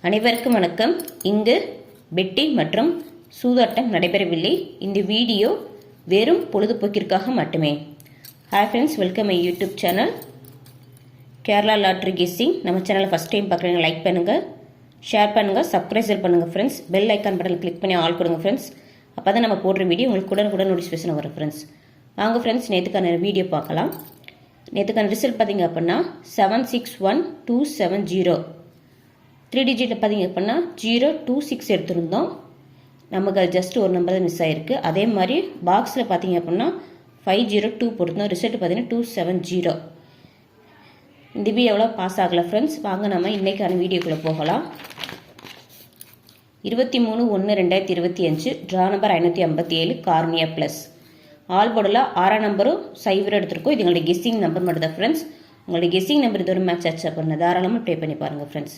அனைவருக்கும் வணக்கம். இங்கு பெட்டி மற்றும் சூதாட்டம் நடைபெறவில்லை. இந்த வீடியோ வெறும் பொழுதுபோக்கிற்காக மட்டுமே. Hi friends, welcome my YouTube channel Kerala lottery guessing. நம்ம சேனலை ஃபஸ்ட் டைம் பார்க்குறீங்க, லைக் பண்ணுங்கள், ஷேர் பண்ணுங்கள், சப்ஸ்கிரைப் பண்ணுங்கள் ஃப்ரெண்ட்ஸ். பெல் ஐக்கான் பட்டனில் கிளிக் பண்ணி ஆல் கொடுங்க ஃப்ரெண்ட்ஸ். அப்போ தான் நம்ம போடுற வீடியோ உங்களுக்கு உடனுக்குடன் நோட்டிஃபிகேஷன் வரும் ஃப்ரெண்ட்ஸ். வாங்க ஃப்ரெண்ட்ஸ், நேற்றுக்கான வீடியோ பார்க்கலாம். நேற்றுக்கான ரிசல்ட் பார்த்தீங்க அப்படின்னா 761270. 3 டிஜிட்டில் பார்த்தீங்க அப்படின்னா 026 எடுத்திருந்தோம். நமக்கு அது ஜஸ்ட் ஒரு நம்பர் தான் மிஸ் ஆகிருக்கு. அதே மாதிரி பாக்ஸில் பார்த்தீங்க அப்படின்னா 502 போட்டிருந்தோம். ரிசல்ட் பார்த்தீங்கன்னா 270. இந்த வீடியோ எவ்வளோ பாஸ் ஆகலை ஃப்ரெண்ட்ஸ். வாங்க நம்ம இன்றைக்கான வீடியோக்குள்ளே போகலாம். 23/1/2025 draw number 557 cornea plus. All போர்டில் 6 நம்பரும் 0 எடுத்திருக்கோம். இது எங்களுடைய கெஸ்ஸிங் நம்பர் மட்டும் தான் ஃப்ரெண்ட்ஸ். உங்களுடைய கெஸ்ஸிங் நம்பர் இது ஒரு மேட்ச் ஆச்சு அப்படின்னா தாராளமாக ப்ளே பண்ணி பாருங்கள் ஃப்ரெண்ட்ஸ்.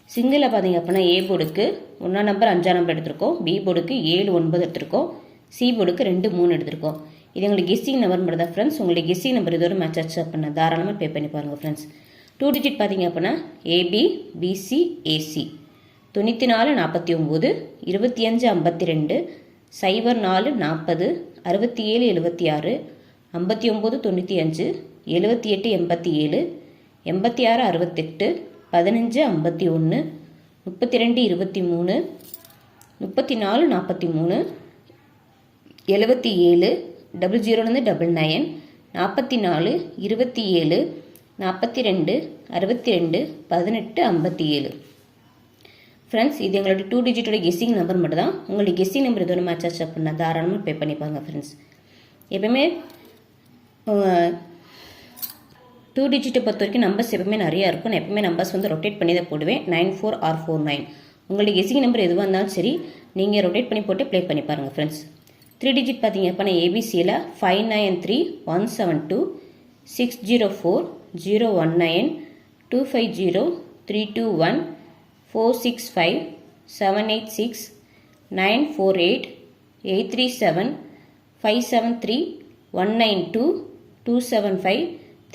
சிங்கிளில் பார்த்தீங்க அப்படின்னா ஏ போர்டுக்கு 1 நம்பர் 5 நம்பர் எடுத்திருக்கோம். பி போர்டுக்கு 7 9 எடுத்திருக்கோம். சி போர்டுக்கு 2 3 எடுத்திருக்கோம். இது எங்களுக்கு கெஸ்ஸிங் நம்பர் மட்டும் தான் ஃப்ரெண்ட்ஸ். உங்களுடைய கெஸ்ஸிங் நம்பர் இது ஒரு மேட்ச் ஆச்சு அப்படின்னா தாராளமாக ப்ளே பண்ணி பாருங்கள் ஃப்ரெண்ட்ஸ். 2 டிஜிட் பார்த்தீங்க அப்படின்னா ஏபி பிசி ஏசி 94 49 25 52 04 40 67 76 59 95 78 87 86 68 15 51 32 23 34 43 77 00 99 44 27 42 62 18 57. ஃப்ரெண்ட்ஸ், இது எங்களோட 2 டிஜிட்டோட கெஸ்ஸிங் நம்பர் மட்டும் தான். உங்களுடைய கெஸ்ஸிங் நம்பர் இதோட மேட்ச் ஆச்சு அப்படின்னா தாராளமாக பே பண்ணிப்பாங்க ஃப்ரெண்ட்ஸ். எப்பவுமே 2 டிஜிட்டை பொறுத்த வரைக்கும் நம்பர்ஸ் எப்பவுமே நிறையா இருக்கும். நான் எப்பவுமே நம்பர்ஸ் ரொட்டேட் பண்ணி தான் போடுவேன். 94 or 49. உங்களுடைய கெஸ்ஸிங் நம்பர் எதுவாக இருந்தாலும் சரி, நீங்கள் ரொட்டேட் பண்ணி போட்டு ப்ளே பண்ணி பாருங்கள் ஃப்ரெண்ட்ஸ். 3 டிஜிட் பார்த்தீங்க அப்படின்னா ஏபிசியில் 593 172 604 019 250 321 465 786 948 837 573 192 275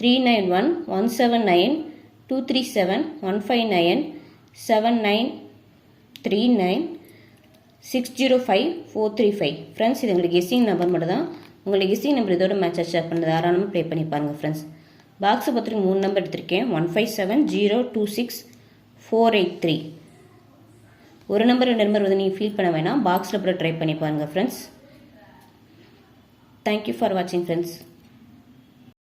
391 179 237 159 7939 605 435. ஃப்ரெண்ட்ஸ், இது உங்களுக்கு கெஸ்ஸிங் நம்பர் மட்டும் தான். உங்களுக்கு கெஸ்ஸிங் நம்பர் இதோட மேட்ச் ஆச்சு அப்படின்னா தாராளமாக ப்ளே பண்ணி பாருங்கள் ஃப்ரெண்ட்ஸ். பாக்ஸை பொறுத்தவரைக்கும் 3 நம்பர் எடுத்திருக்கேன். 157026 483. ஒரு நம்பர் 2 நம்பர் நீங்கள் ஃபீல் பண்ண வேணாம். பாக்ஸில் கூட ட்ரை பண்ணி பாருங்கள் ஃப்ரெண்ட்ஸ். தேங்க்யூ ஃபார் வாட்சிங் ஃப்ரெண்ட்ஸ்.